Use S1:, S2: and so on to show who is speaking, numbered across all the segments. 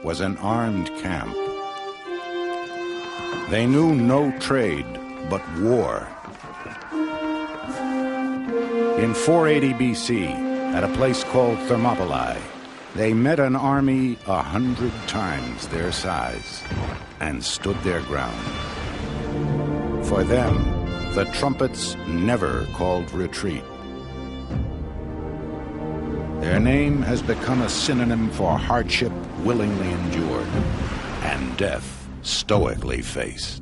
S1: was an armed camp. They knew no trade but war. In 480 BC, at a place called Thermopylae, they met an army 100 times their size and stood their ground. For them, the trumpets never called retreat. Their name has become a synonym for hardship willingly endured and death stoically faced.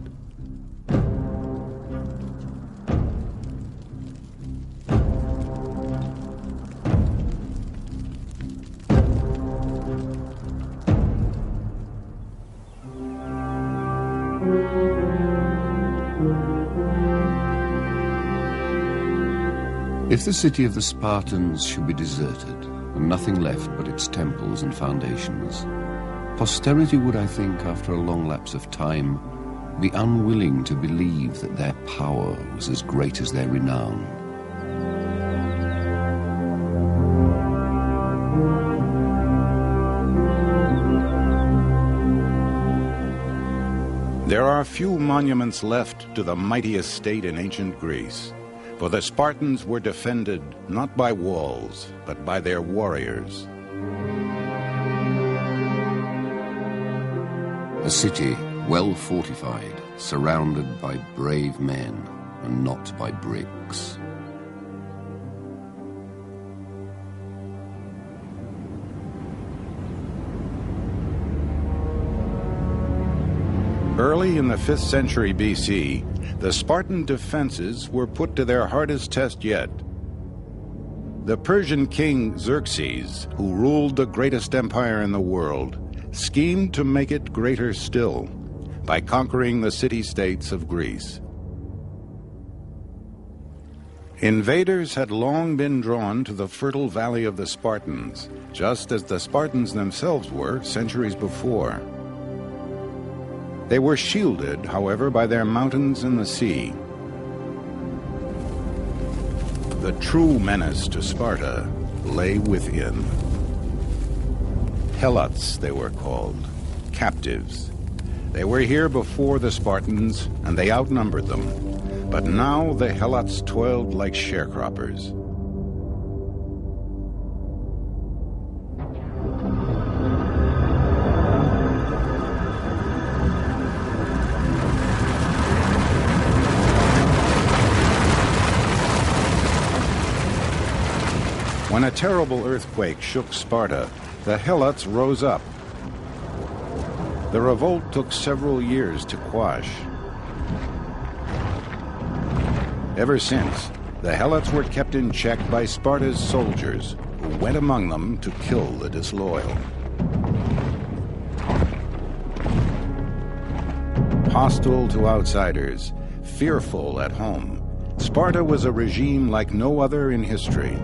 S2: If the city of the Spartans should be deserted, and nothing left but its temples and foundations, posterity would, I think, after a long lapse of time, be unwilling to believe that their power was as great as their renown.
S1: There are few monuments left to the mightiest state in ancient Greece. For the Spartans were defended not by walls, but by their warriors.
S2: A city well fortified, surrounded by brave men, and not by bricks.
S1: Early in the 5th century BC, the Spartan defenses were put to their hardest test yet. The Persian king Xerxes, who ruled the greatest empire in the world, schemed to make it greater still by conquering the city-states of Greece. Invaders had long been drawn to the fertile valley of the Spartans, just as the Spartans themselves were centuries before. They were shielded, however, by their mountains and the sea. The true menace to Sparta lay within. Helots, they were called, captives. They were here before the Spartans, and they outnumbered them. But now the Helots toiled like sharecroppers. When a terrible earthquake shook Sparta, the Helots rose up. The revolt took several years to quash. Ever since, the Helots were kept in check by Sparta's soldiers, who went among them to kill the disloyal. Hostile to outsiders, fearful at home, Sparta was a regime like no other in history.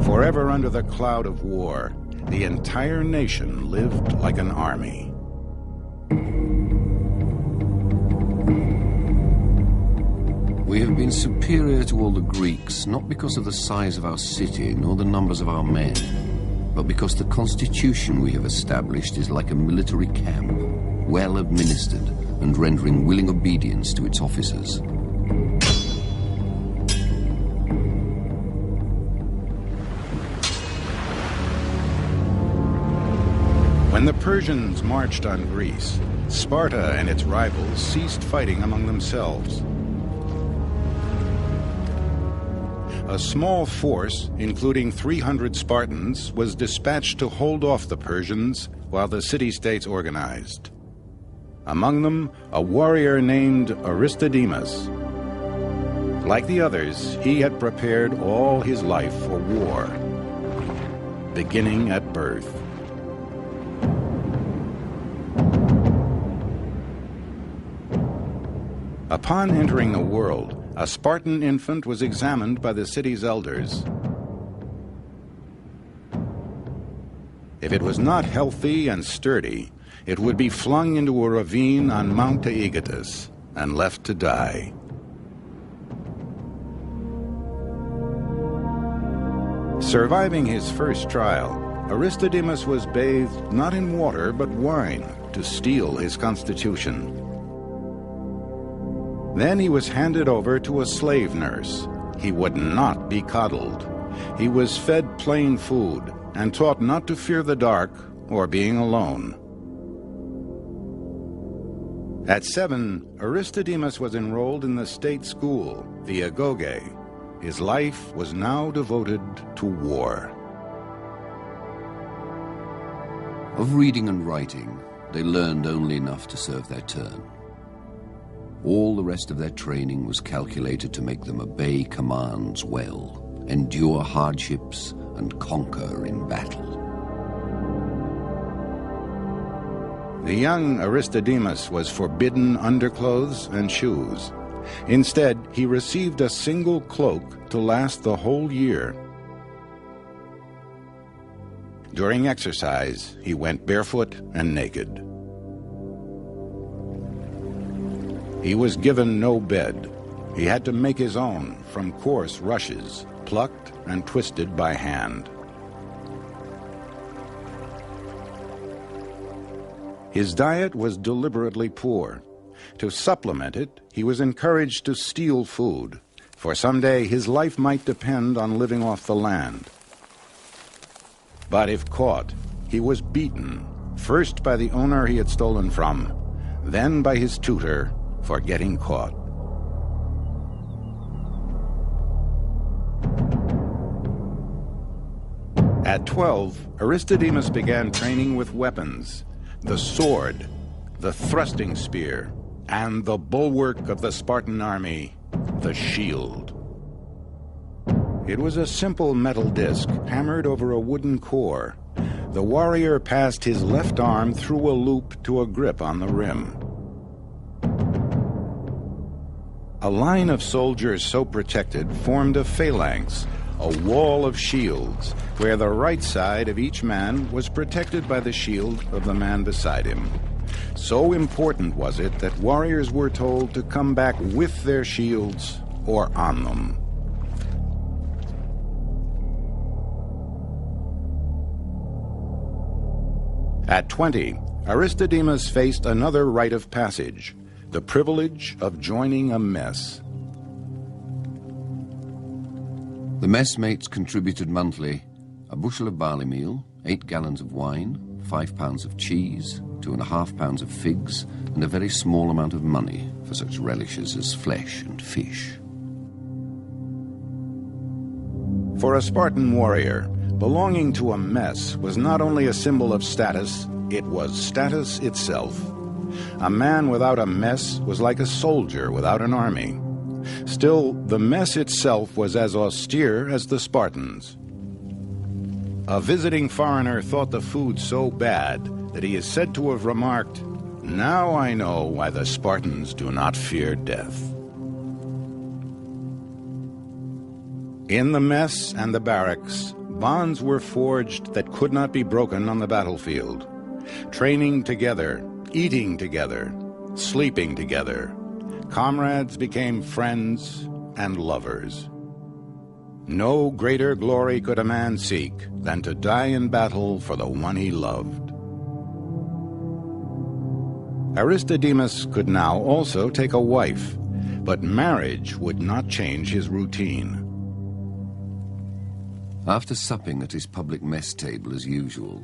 S1: Forever under the cloud of war, the entire nation lived like an army.
S2: We have been superior to all the Greeks, not because of the size of our city, nor the numbers of our men, but because the constitution we have established is like a military camp, well administered and rendering willing obedience to its officers.
S1: When the Persians marched on Greece, Sparta and its rivals ceased fighting among themselves. A small force, including 300 Spartans, was dispatched to hold off the Persians while the city-states organized. Among them, a warrior named Aristodemus. Like the others, he had prepared all his life for war, beginning at birth. Upon entering the world, a Spartan infant was examined by the city's elders. If it was not healthy and sturdy, it would be flung into a ravine on Mount Aegatus and left to die. Surviving his first trial, Aristodemus was bathed not in water but wine to steel his constitution. Then he was handed over to a slave nurse. He would not be coddled. He was fed plain food and taught not to fear the dark or being alone. At 7, Aristodemus was enrolled in the state school, the Agoge. His life was now devoted to war.
S2: Of reading and writing, they learned only enough to serve their turn. All the rest of their training was calculated to make them obey commands well, endure hardships, and conquer in battle.
S1: The young Aristodemus was forbidden underclothes and shoes. Instead, he received a single cloak to last the whole year. During exercise, he went barefoot and naked. He was given no bed. He had to make his own from coarse rushes, plucked and twisted by hand. His diet was deliberately poor. To supplement it, he was encouraged to steal food, for someday his life might depend on living off the land. But if caught, he was beaten, first by the owner he had stolen from, then by his tutor for getting caught. At 12, Aristodemus began training with weapons: the sword, the thrusting spear, and the bulwark of the Spartan army, the shield. It was a simple metal disc hammered over a wooden core. The warrior passed his left arm through a loop to a grip on the rim. A line of soldiers so protected formed a phalanx, a wall of shields, where the right side of each man was protected by the shield of the man beside him. So important was it that warriors were told to come back with their shields or on them. At 20, Aristodemus faced another rite of passage, the privilege of joining a mess.
S2: The messmates contributed monthly a bushel of barley meal, 8 gallons of wine, 5 pounds of cheese, 2.5 pounds of figs, and a very small amount of money for such relishes as flesh and fish.
S1: For a Spartan warrior, belonging to a mess was not only a symbol of status, it was status itself. A man without a mess was like a soldier without an army. Still, the mess itself was as austere as the Spartans. A visiting foreigner thought the food so bad that he is said to have remarked, "Now I know why the Spartans do not fear death." In the mess and the barracks, bonds were forged that could not be broken on the battlefield. Training together, eating together, sleeping together, comrades became friends and lovers. No greater glory could a man seek than to die in battle for the one he loved. Aristodemus could now also take a wife, but marriage would not change his routine.
S2: After supping at his public mess table as usual,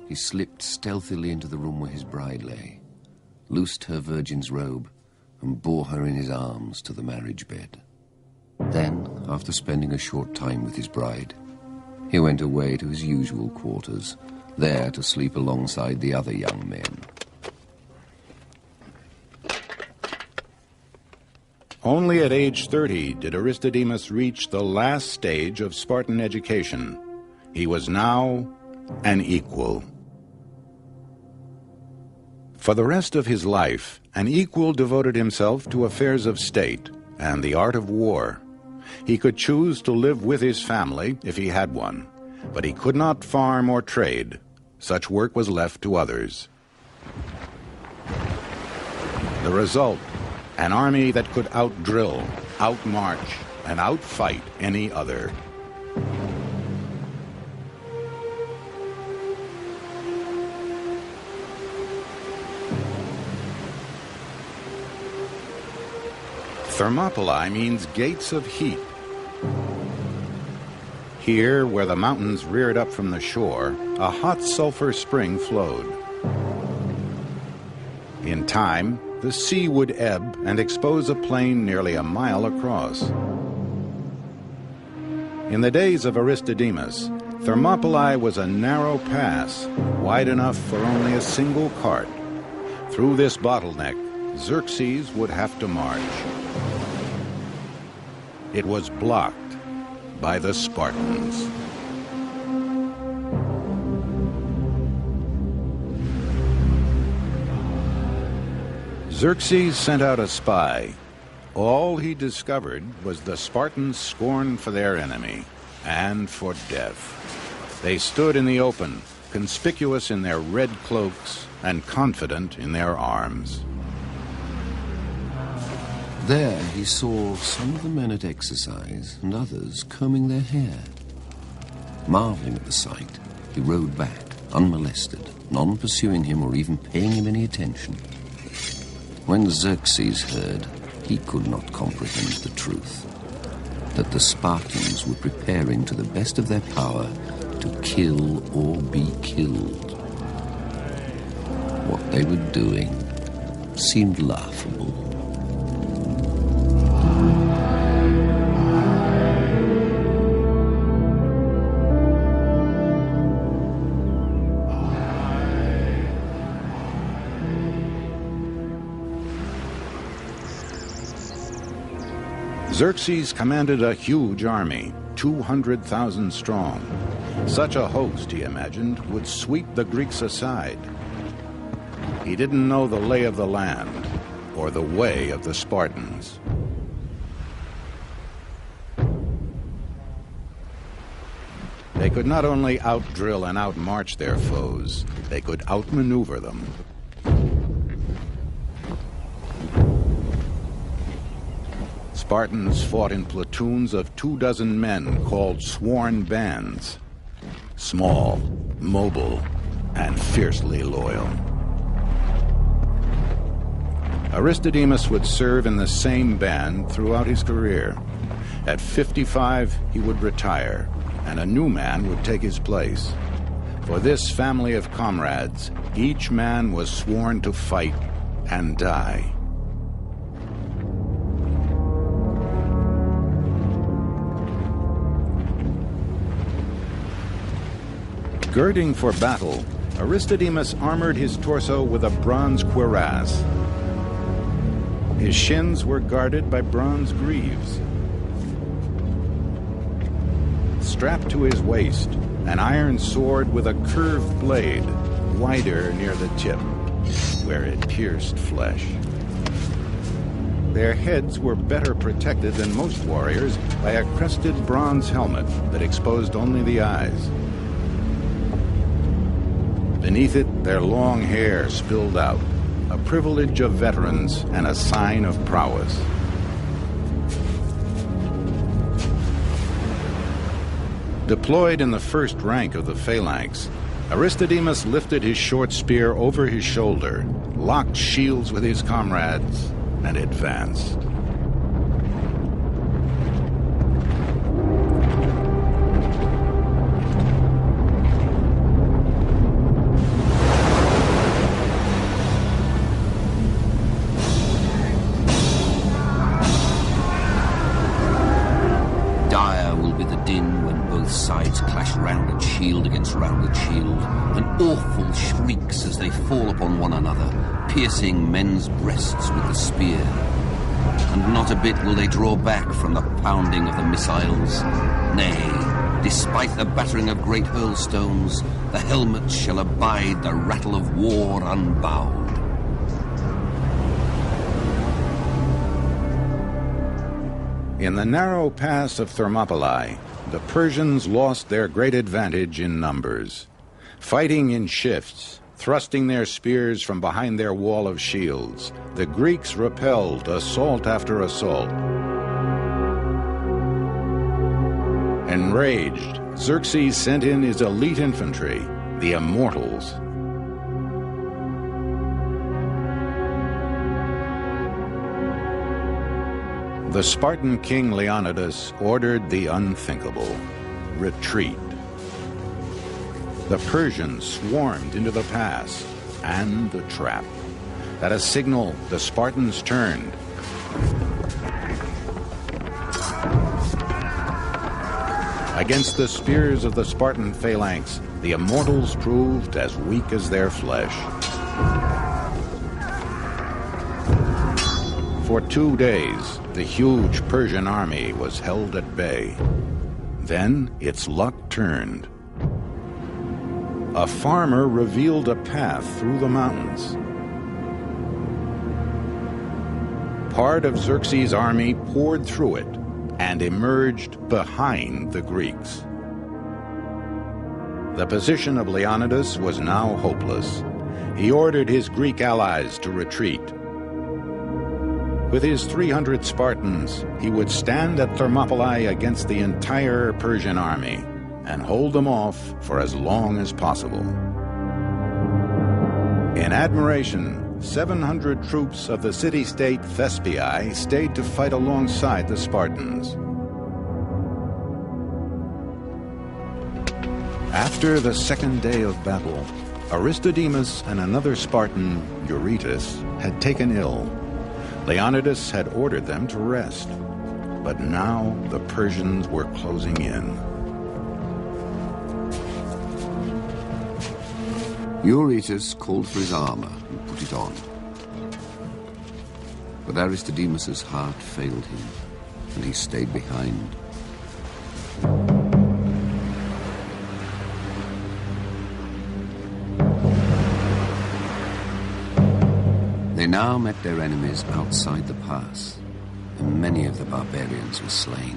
S2: he slipped stealthily into the room where his bride lay, loosed her virgin's robe, and bore her in his arms to the marriage bed. Then, after spending a short time with his bride, he went away to his usual quarters, there to sleep alongside the other young men.
S1: Only at age 30 did Aristodemus reach the last stage of Spartan education. He was now an equal. For the rest of his life, an equal devoted himself to affairs of state and the art of war. He could choose to live with his family if he had one, but he could not farm or trade. Such work was left to others. The result, an army that could outdrill, outmarch, and outfight any other. Thermopylae means gates of heat. Here, where the mountains reared up from the shore, a hot sulfur spring flowed. In time, the sea would ebb and expose a plain nearly a mile across. In the days of Aristodemus, Thermopylae was a narrow pass, wide enough for only a single cart. Through this bottleneck, Xerxes would have to march. It was blocked by the Spartans. Xerxes sent out a spy. All he discovered was the Spartans' scorn for their enemy and for death. They stood in the open, conspicuous in their red cloaks and confident in their arms.
S2: There he saw some of the men at exercise and others combing their hair. Marveling at the sight, he rode back, unmolested, none pursuing him or even paying him any attention. When Xerxes heard, he could not comprehend the truth, that the Spartans were preparing to the best of their power to kill or be killed. What they were doing seemed laughable.
S1: Xerxes commanded a huge army, 200,000 strong. Such a host, he imagined, would sweep the Greeks aside. He didn't know the lay of the land or the way of the Spartans. They could not only outdrill and outmarch their foes, they could outmaneuver them. Spartans fought in platoons of 24 men called sworn bands. Small, mobile, and fiercely loyal. Aristodemus would serve in the same band throughout his career. At 55, he would retire, and a new man would take his place. For this family of comrades, each man was sworn to fight and die. Girding for battle, Aristodemus armored his torso with a bronze cuirass. His shins were guarded by bronze greaves. Strapped to his waist, an iron sword with a curved blade, wider near the tip, where it pierced flesh. Their heads were better protected than most warriors by a crested bronze helmet that exposed only the eyes. Beneath it, their long hair spilled out, a privilege of veterans and a sign of prowess. Deployed in the first rank of the phalanx, Aristodemus lifted his short spear over his shoulder, locked shields with his comrades, and advanced.
S2: Shield against rounded shield, and awful shrieks as they fall upon one another, piercing men's breasts with the spear. And not a bit will they draw back from the pounding of the missiles. Nay, despite the battering of great hurlstones, the helmets shall abide the rattle of war unbowed.
S1: In the narrow pass of Thermopylae, the Persians lost their great advantage in numbers. Fighting in shifts, thrusting their spears from behind their wall of shields, the Greeks repelled assault after assault. Enraged, Xerxes sent in his elite infantry, the Immortals. The Spartan king Leonidas ordered the unthinkable: retreat. The Persians swarmed into the pass, and the trap. At a signal, the Spartans turned. Against the spears of the Spartan phalanx, the immortals proved as weak as their flesh. For 2 days, the huge Persian army was held at bay. Then its luck turned. A farmer revealed a path through the mountains. Part of Xerxes' army poured through it and emerged behind the Greeks. The position of Leonidas was now hopeless. He ordered his Greek allies to retreat. With his 300 Spartans, he would stand at Thermopylae against the entire Persian army and hold them off for as long as possible. In admiration, 700 troops of the city-state Thespiae stayed to fight alongside the Spartans. After the second day of battle, Aristodemus and another Spartan, Eurytus, had taken ill. Leonidas had ordered them to rest, but now the Persians were closing in.
S2: Eurytus called for his armor and put it on. But Aristodemus's heart failed him, and he stayed behind. They now met their enemies outside the pass, and many of the barbarians were slain.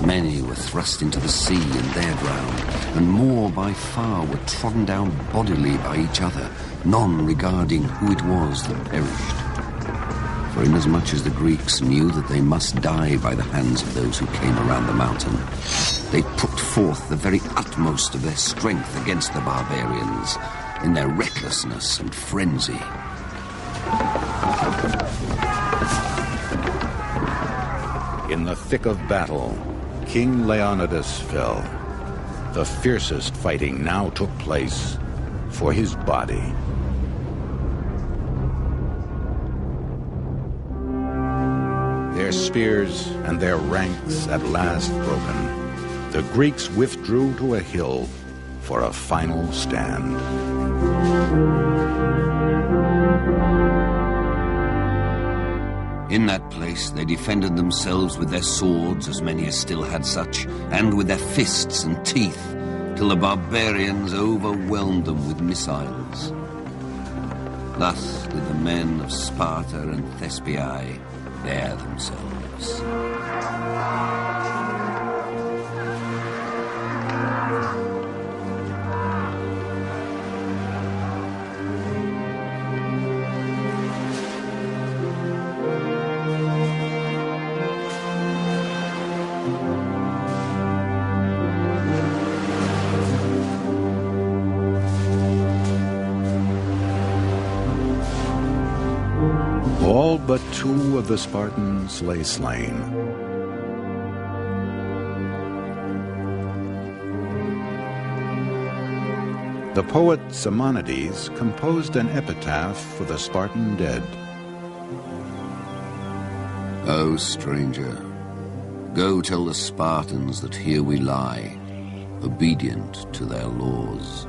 S2: Many were thrust into the sea and there drowned, and more by far were trodden down bodily by each other, none regarding who it was that perished. For inasmuch as the Greeks knew that they must die by the hands of those who came around the mountain, they put forth the very utmost of their strength against the barbarians in their recklessness and frenzy.
S1: In the thick of battle, King Leonidas fell. The fiercest fighting now took place for his body. Their spears and their ranks at last broken, the Greeks withdrew to a hill for a final stand.
S2: In that place they defended themselves with their swords, as many as still had such, and with their fists and teeth, till the barbarians overwhelmed them with missiles. Thus did the men of Sparta and Thespiae bear themselves.
S1: All but 2 of the Spartans lay slain. The poet Simonides composed an epitaph for the Spartan dead.
S2: O stranger, go tell the Spartans that here we lie, obedient to their laws.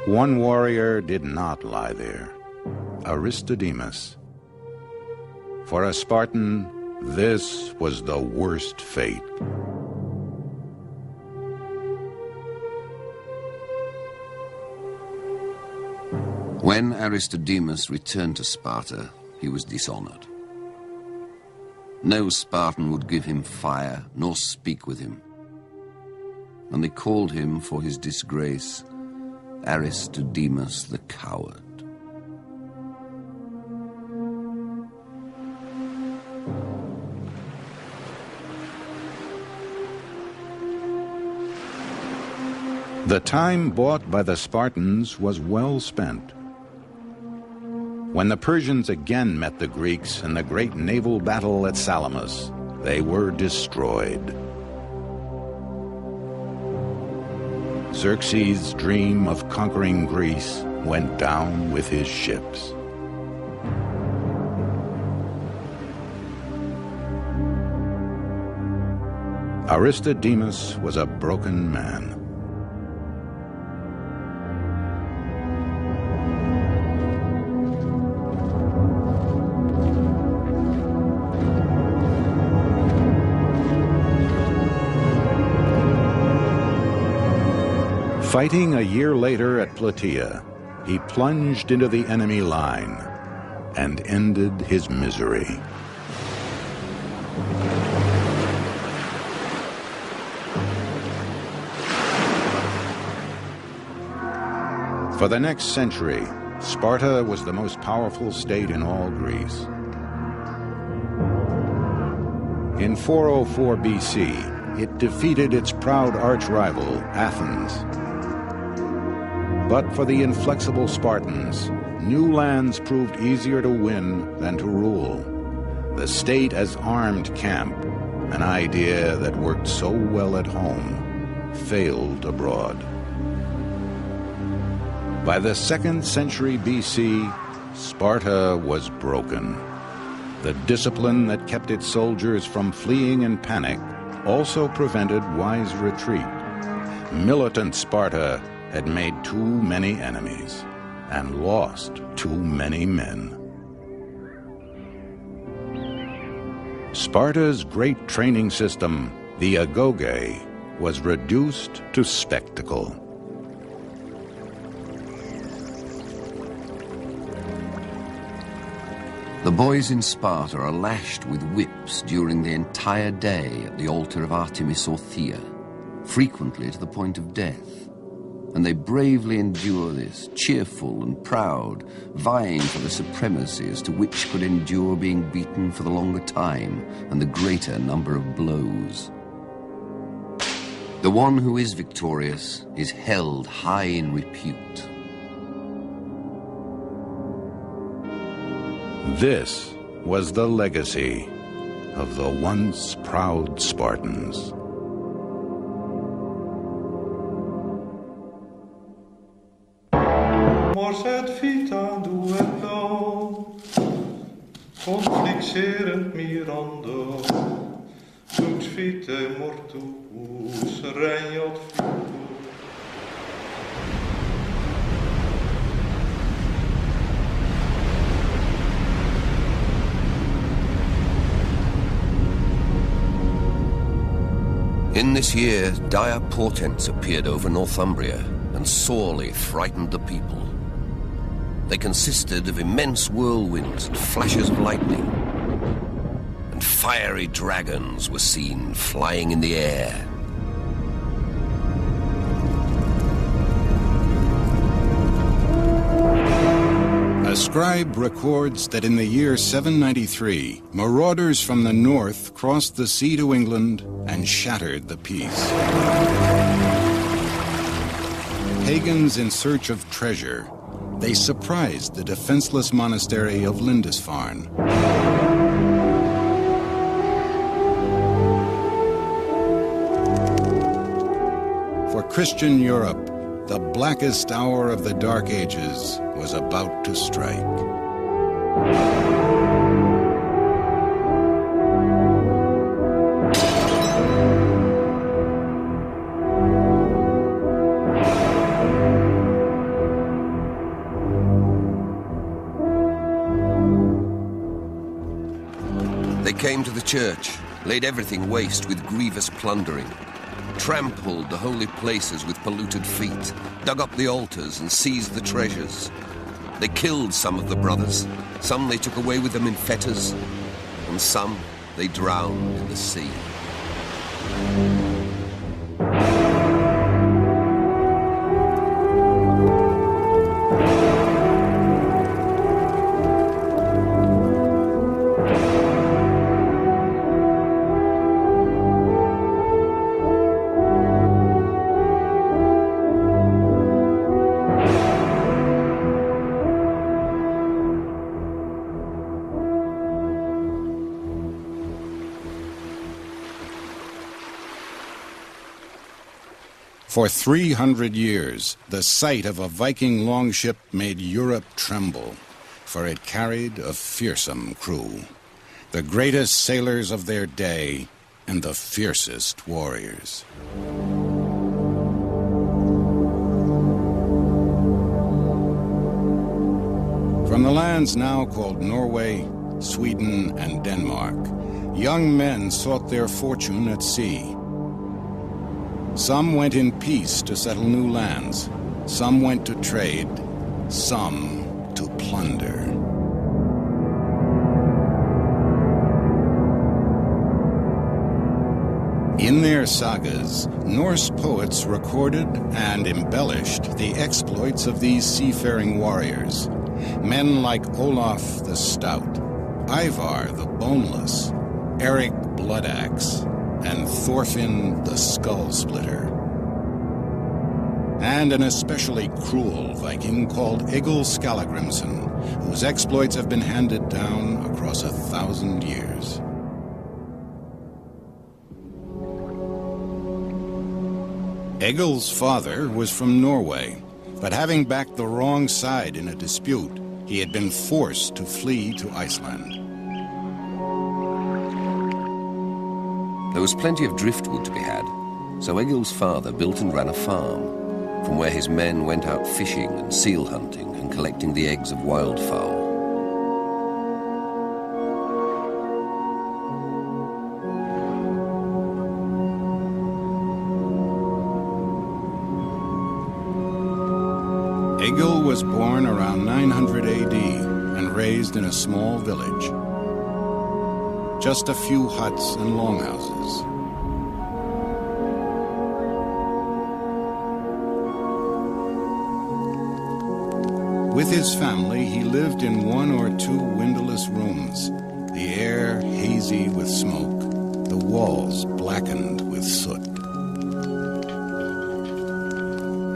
S1: One warrior did not lie there, Aristodemus. For a Spartan, this was the worst fate.
S2: When Aristodemus returned to Sparta, he was dishonored. No Spartan would give him fire, nor speak with him. And they called him, for his disgrace, Aristodemus the coward.
S1: The time bought by the Spartans was well spent. When the Persians again met the Greeks in the great naval battle at Salamis, they were destroyed. Xerxes' dream of conquering Greece went down with his ships. Aristodemus was a broken man. Fighting a year later at Plataea, he plunged into the enemy line and ended his misery. For the next century, Sparta was the most powerful state in all Greece. In 404 BC, it defeated its proud arch-rival, Athens. But for the inflexible Spartans, new lands proved easier to win than to rule. The state as armed camp, an idea that worked so well at home, failed abroad. By the 2nd century BC, Sparta was broken. The discipline that kept its soldiers from fleeing in panic also prevented wise retreat. Militant Sparta had made too many enemies and lost too many men. Sparta's great training system, the agoge, was reduced to spectacle.
S2: The boys in Sparta are lashed with whips during the entire day at the altar of Artemis or Thea, frequently to the point of death. And they bravely endure this, cheerful and proud, vying for the supremacy as to which could endure being beaten for the longer time and the greater number of blows. The one who is victorious is held high in repute.
S1: This was the legacy of the once proud Spartans.
S3: Mors et vita duello, conflixerent mirando, sunt vitae mortuus regnat futur.
S2: In this year, dire portents appeared over Northumbria and sorely frightened the people. They consisted of immense whirlwinds and flashes of lightning, and fiery dragons were seen flying in the air.
S1: A scribe records that in the year 793, marauders from the north crossed the sea to England and shattered the peace. Pagans in search of treasure, they surprised the defenseless monastery of Lindisfarne. For Christian Europe, the blackest hour of the Dark Ages was about to strike.
S2: They came to the church, laid everything waste with grievous plundering, trampled the holy places with polluted feet, dug up the altars and seized the treasures. They killed some of the brothers, some they took away with them in fetters, and some they drowned in the sea.
S1: For 300 years, the sight of a Viking longship made Europe tremble, for it carried a fearsome crew, the greatest sailors of their day and the fiercest warriors. From the lands now called Norway, Sweden, and Denmark, young men sought their fortune at sea. Some went in peace to settle new lands, some went to trade, some to plunder. In their sagas, Norse poets recorded and embellished the exploits of these seafaring warriors. Men like Olaf the Stout, Ivar the Boneless, Eric Bloodaxe, and Thorfinn the Skull Splitter. And an especially cruel Viking called Egil Skallagrimsson, whose exploits have been handed down across 1,000 years. Egil's father was from Norway, but having backed the wrong side in a dispute, he had been forced to flee to Iceland.
S2: There was plenty of driftwood to be had, so Egil's father built and ran a farm, from where his men went out fishing and seal hunting and collecting the eggs of wildfowl.
S1: Egil was born around 900 AD and raised in a small village. Just a few huts and longhouses. With his family, he lived in one or two windowless rooms, the air hazy with smoke, the walls blackened with soot.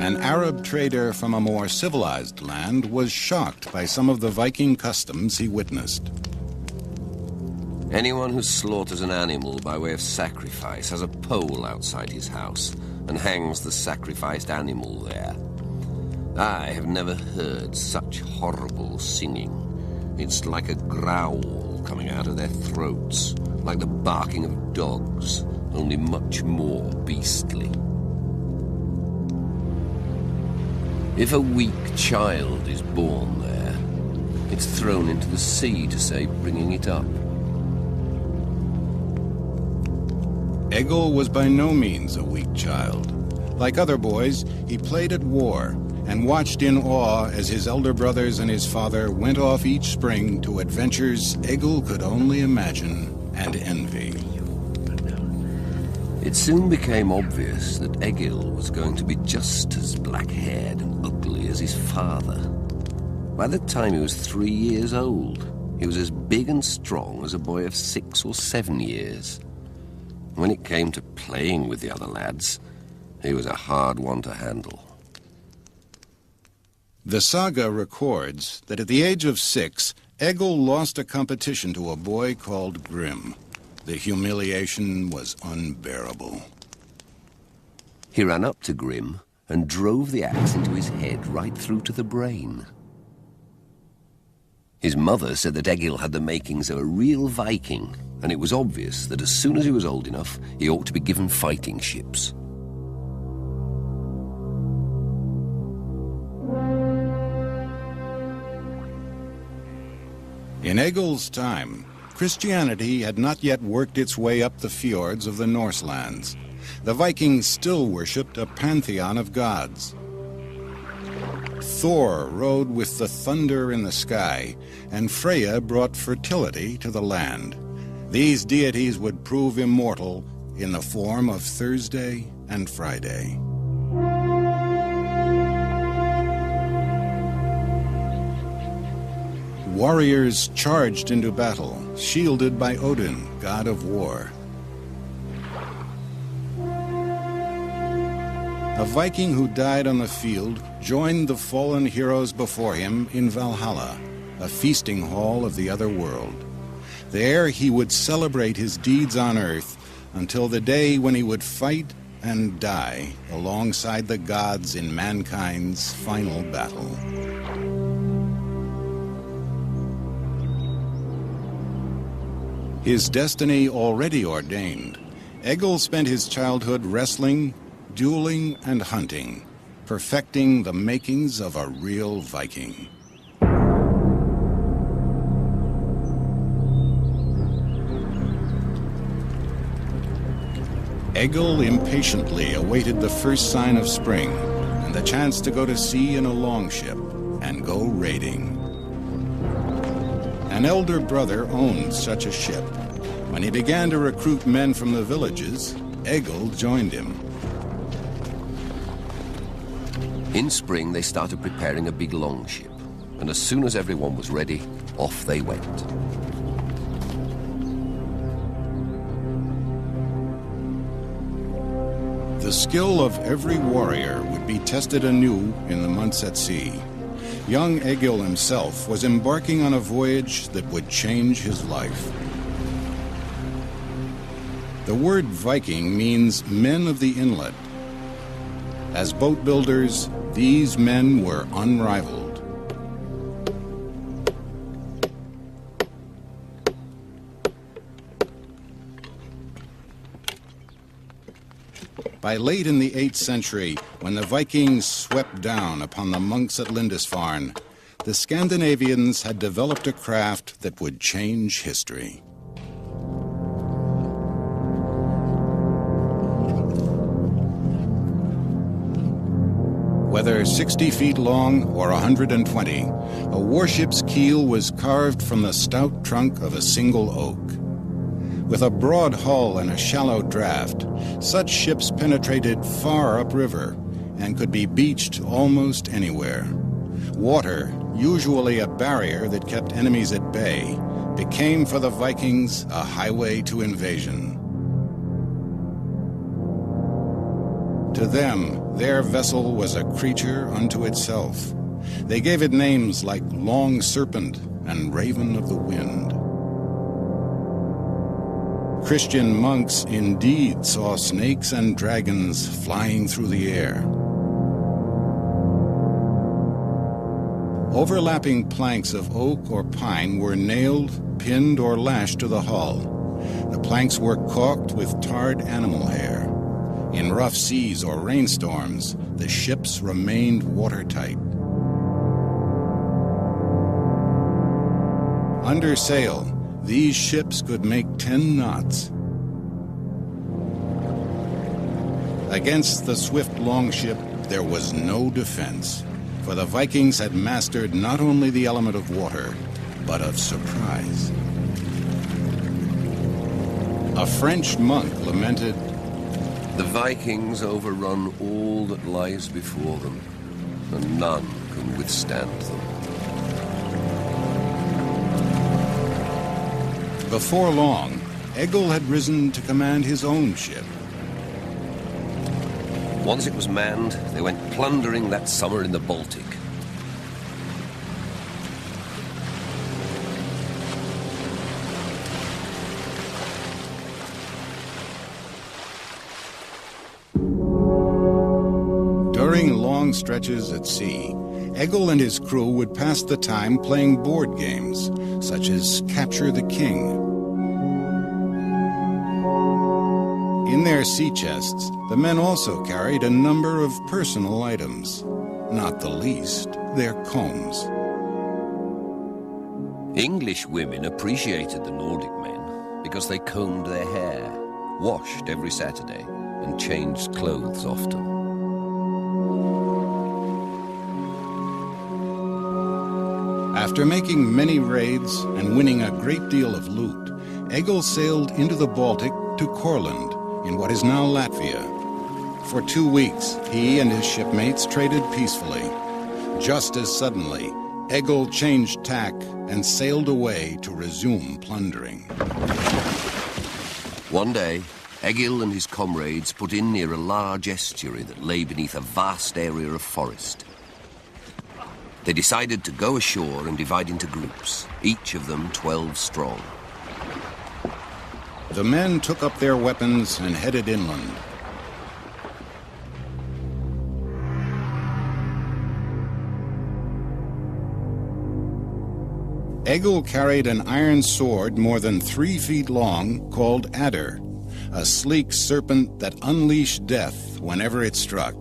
S1: An Arab trader from a more civilized land was shocked by some of the Viking customs he witnessed.
S2: Anyone who slaughters an animal by way of sacrifice has a pole outside his house and hangs the sacrificed animal there. I have never heard such horrible singing. It's like a growl coming out of their throats, like the barking of dogs, only much more beastly. If a weak child is born there, it's thrown into the sea to say bringing it up.
S1: Egil was by no means a weak child. Like other boys, he played at war and watched in awe as his elder brothers and his father went off each spring to adventures Egil could only imagine and envy.
S2: It soon became obvious that Egil was going to be just as black-haired and ugly as his father. By the time he was 3 years old, he was as big and strong as a boy of 6 or 7 years. When it came to playing with the other lads, he was a hard one to handle.
S1: The saga records that at the age of 6, Egil lost a competition to a boy called Grim. The humiliation was unbearable.
S2: He ran up to Grim and drove the axe into his head right through to the brain. His mother said that Egil had the makings of a real Viking, and it was obvious that as soon as he was old enough, he ought to be given fighting ships.
S1: In Egil's time, Christianity had not yet worked its way up the fjords of the Norse lands. The Vikings still worshipped a pantheon of gods. Thor rode with the thunder in the sky, and Freya brought fertility to the land. These deities would prove immortal in the form of Thursday and Friday. Warriors charged into battle, shielded by Odin, god of war. A Viking who died on the field joined the fallen heroes before him in Valhalla, a feasting hall of the other world. There he would celebrate his deeds on earth until the day when he would fight and die alongside the gods in mankind's final battle. His destiny already ordained, Egil spent his childhood wrestling, dueling, and hunting, perfecting the makings of a real Viking. Egil impatiently awaited the first sign of spring and the chance to go to sea in a longship and go raiding. An elder brother owned such a ship. When he began to recruit men from the villages, Egil joined him.
S2: In spring, they started preparing a big longship, and as soon as everyone was ready, off they went.
S1: The skill of every warrior would be tested anew in the months at sea. Young Egil himself was embarking on a voyage that would change his life. The word Viking means men of the inlet. As boat builders, these men were unrivaled. By late in the 8th century, when the Vikings swept down upon the monks at Lindisfarne, the Scandinavians had developed a craft that would change history. Whether 60 feet long or 120, a warship's keel was carved from the stout trunk of a single oak. With a broad hull and a shallow draft, such ships penetrated far upriver and could be beached almost anywhere. Water, usually a barrier that kept enemies at bay, became for the Vikings a highway to invasion. To them, their vessel was a creature unto itself. They gave it names like Long Serpent and Raven of the Wind. Christian monks indeed saw snakes and dragons flying through the air. Overlapping planks of oak or pine were nailed, pinned, or lashed to the hull. The planks were caulked with tarred animal hair. In rough seas or rainstorms, the ships remained watertight. Under sail, these ships could make 10 knots. Against the swift longship, there was no defense, for the Vikings had mastered not only the element of water, but of surprise. A French monk lamented,
S2: "The Vikings overrun all that lies before them, and none can withstand them."
S1: Before long, Egil had risen to command his own ship.
S2: Once it was manned, they went plundering that summer in the Baltic.
S1: During long stretches at sea, Egil and his crew would pass the time playing board games, such as Capture the King. In their sea chests, the men also carried a number of personal items, not the least their combs.
S2: English women appreciated the Nordic men because they combed their hair, washed every Saturday, and changed clothes often.
S1: After making many raids and winning a great deal of loot, Egil sailed into the Baltic to Courland, in what is now Latvia. For 2 weeks, he and his shipmates traded peacefully. Just as suddenly, Egil changed tack and sailed away to resume plundering.
S2: One day, Egil and his comrades put in near a large estuary that lay beneath a vast area of forest. They decided to go ashore and divide into groups, each of them 12 strong.
S1: The men took up their weapons and headed inland. Egil carried an iron sword more than 3 feet long called Adder, a sleek serpent that unleashed death whenever it struck.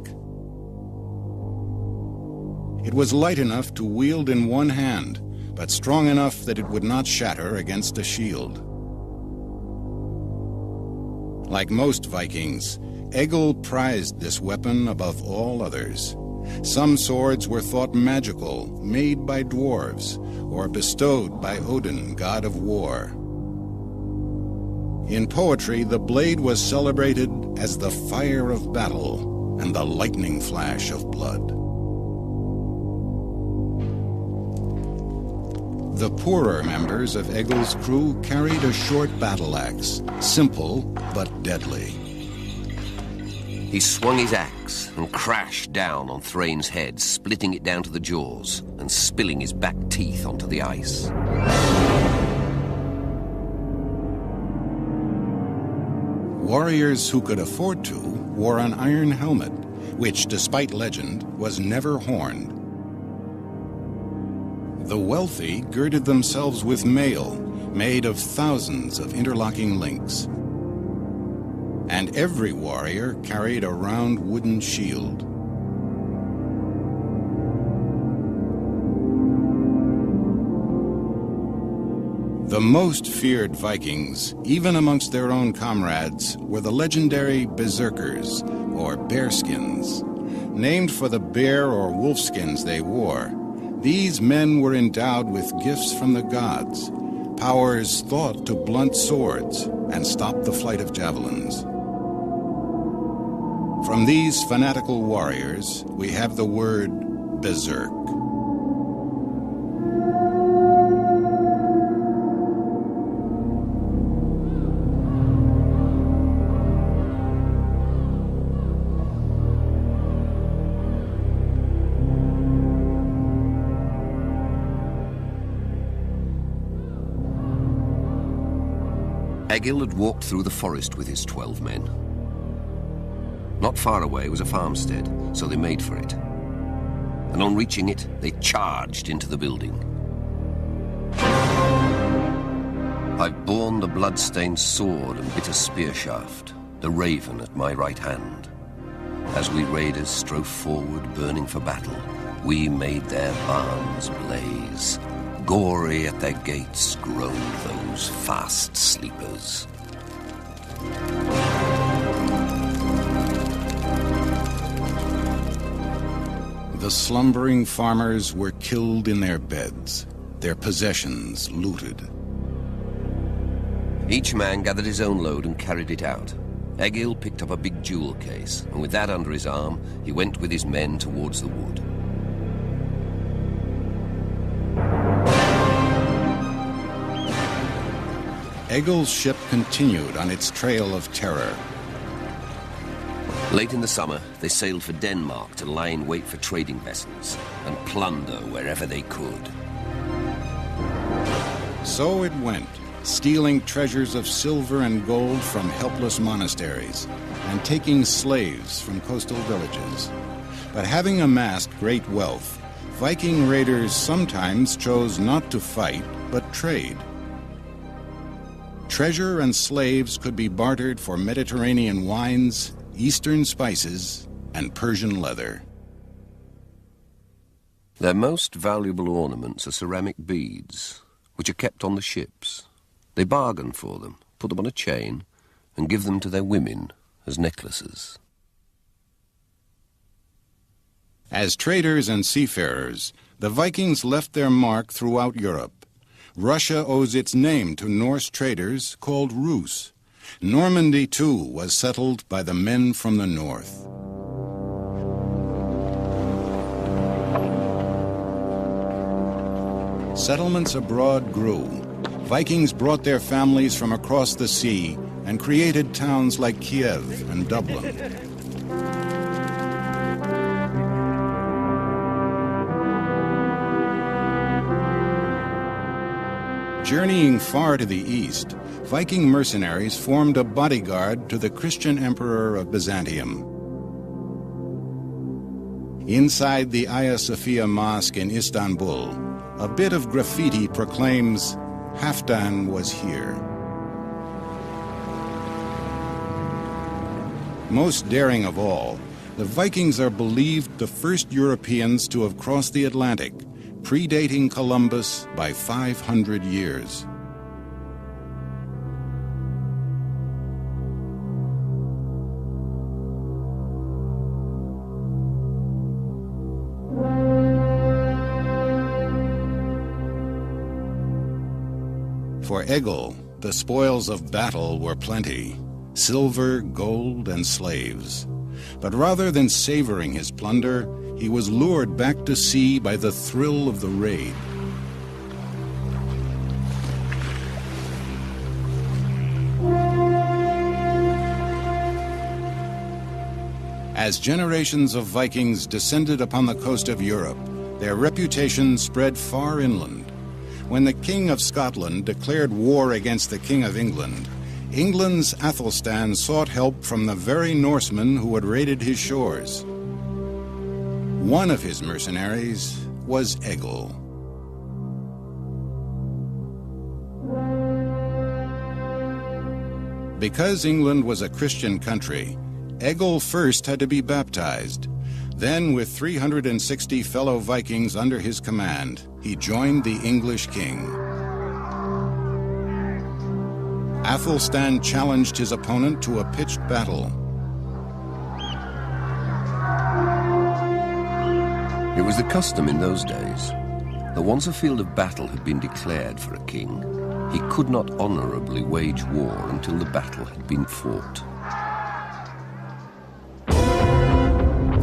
S1: It was light enough to wield in one hand, but strong enough that it would not shatter against a shield. Like most Vikings, Egil prized this weapon above all others. Some swords were thought magical, made by dwarves, or bestowed by Odin, god of war. In poetry, the blade was celebrated as the fire of battle and the lightning flash of blood. The poorer members of Egil's crew carried a short battle axe, simple but deadly.
S2: He swung his axe and crashed down on Thrain's head, splitting it down to the jaws and spilling his back teeth onto the ice.
S1: Warriors who could afford to wore an iron helmet, which, despite legend, was never horned. The wealthy girded themselves with mail, made of thousands of interlocking links. And every warrior carried a round wooden shield. The most feared Vikings, even amongst their own comrades, were the legendary berserkers, or bearskins. Named for the bear or wolf skins they wore, these men were endowed with gifts from the gods, powers thought to blunt swords and stop the flight of javelins. From these fanatical warriors, we have the word berserk.
S2: Egil had walked through the forest with his 12 men. Not far away was a farmstead, so they made for it. And on reaching it, they charged into the building. I've borne the blood-stained sword and bitter spear shaft, the raven at my right hand. As we raiders strove forward, burning for battle, we made their barns blaze. Gory at their gates groaned those fast sleepers.
S1: The slumbering farmers were killed in their beds, their possessions looted.
S2: Each man gathered his own load and carried it out. Egil picked up a big jewel case, and with that under his arm, he went with his men towards the wood.
S1: Egil's ship continued on its trail of terror.
S2: Late in the summer, they sailed for Denmark to lie in wait for trading vessels and plunder wherever they could.
S1: So it went, stealing treasures of silver and gold from helpless monasteries and taking slaves from coastal villages. But having amassed great wealth, Viking raiders sometimes chose not to fight, but trade. Treasure and slaves could be bartered for Mediterranean wines, Eastern spices, and Persian leather.
S2: Their most valuable ornaments are ceramic beads, which are kept on the ships. They bargain for them, put them on a chain, and give them to their women as necklaces.
S1: As traders and seafarers, the Vikings left their mark throughout Europe. Russia owes its name to Norse traders called Rus. Normandy, too, was settled by the men from the north. Settlements abroad grew. Vikings brought their families from across the sea and created towns like Kiev and Dublin. Journeying far to the east, Viking mercenaries formed a bodyguard to the Christian emperor of Byzantium. Inside the Hagia Sophia Mosque in Istanbul, a bit of graffiti proclaims, "Halfdan was here." Most daring of all, the Vikings are believed the first Europeans to have crossed the Atlantic, predating Columbus by 500 years. For Egil, the spoils of battle were plenty: silver, gold, and slaves. But rather than savoring his plunder, he was lured back to sea by the thrill of the raid. As generations of Vikings descended upon the coast of Europe, their reputation spread far inland. When the King of Scotland declared war against the King of England, England's Athelstan sought help from the very Norsemen who had raided his shores. One of his mercenaries was Egil. Because England was a Christian country, Egil first had to be baptized. Then, with 360 fellow Vikings under his command, he joined the English king. Athelstan challenged his opponent to a pitched battle.
S2: It was the custom in those days that once a field of battle had been declared for a king, he could not honorably wage war until the battle had been fought.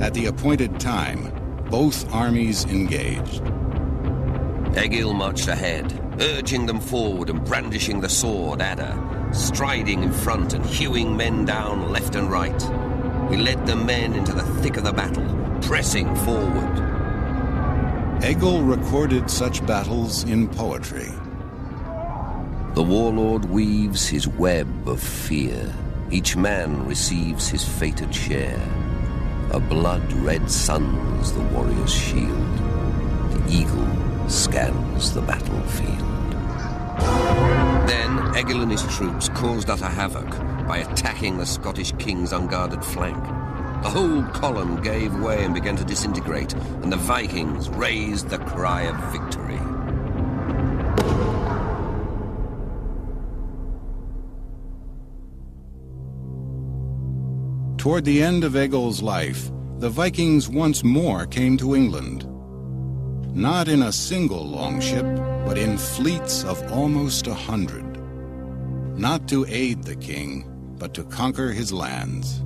S1: At the appointed time, both armies engaged.
S2: Egil marched ahead, urging them forward and brandishing the sword adder, striding in front and hewing men down left and right. He led the men into the thick of the battle, pressing forward.
S1: Egil recorded such battles in poetry.
S2: The warlord weaves his web of fear. Each man receives his fated share. A blood-red sun's the warrior's shield. The eagle scans the battlefield. Then Egil and his troops caused utter havoc by attacking the Scottish king's unguarded flank. The whole column gave way and began to disintegrate, and the Vikings raised the cry of victory.
S1: Toward the end of Egil's life, the Vikings once more came to England. Not in a single longship, but in fleets of almost 100. Not to aid the king, but to conquer his lands.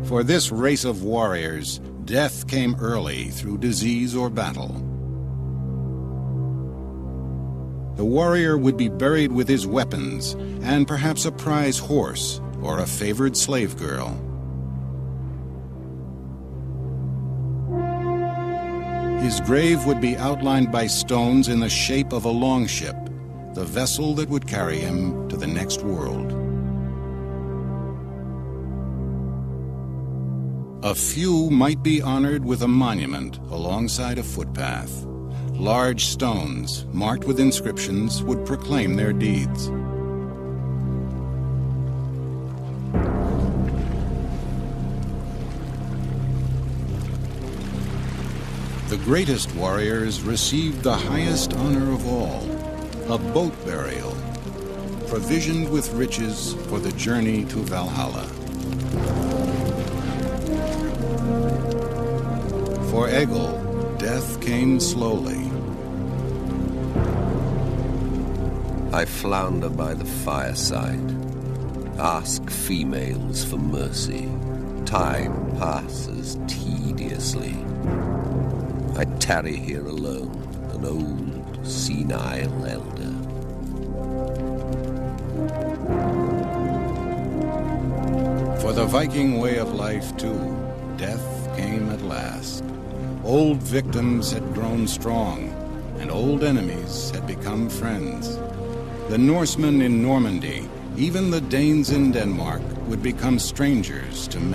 S1: For this race of warriors, death came early through disease or battle. The warrior would be buried with his weapons and perhaps a prize horse or a favored slave girl. His grave would be outlined by stones in the shape of a longship, the vessel that would carry him to the next world. A few might be honored with a monument alongside a footpath. Large stones, marked with inscriptions, would proclaim their deeds. The greatest warriors received the highest honor of all, a boat burial, provisioned with riches for the journey to Valhalla. For Egil, death came slowly.
S2: I flounder by the fireside, ask females for mercy. Time passes tediously. I tarry here alone, an old, senile elder. For the Viking way of life, too, death came at last.
S1: Old victims had grown strong, and old enemies had become friends. The Norsemen in Normandy, even the Danes in Denmark, would become strangers to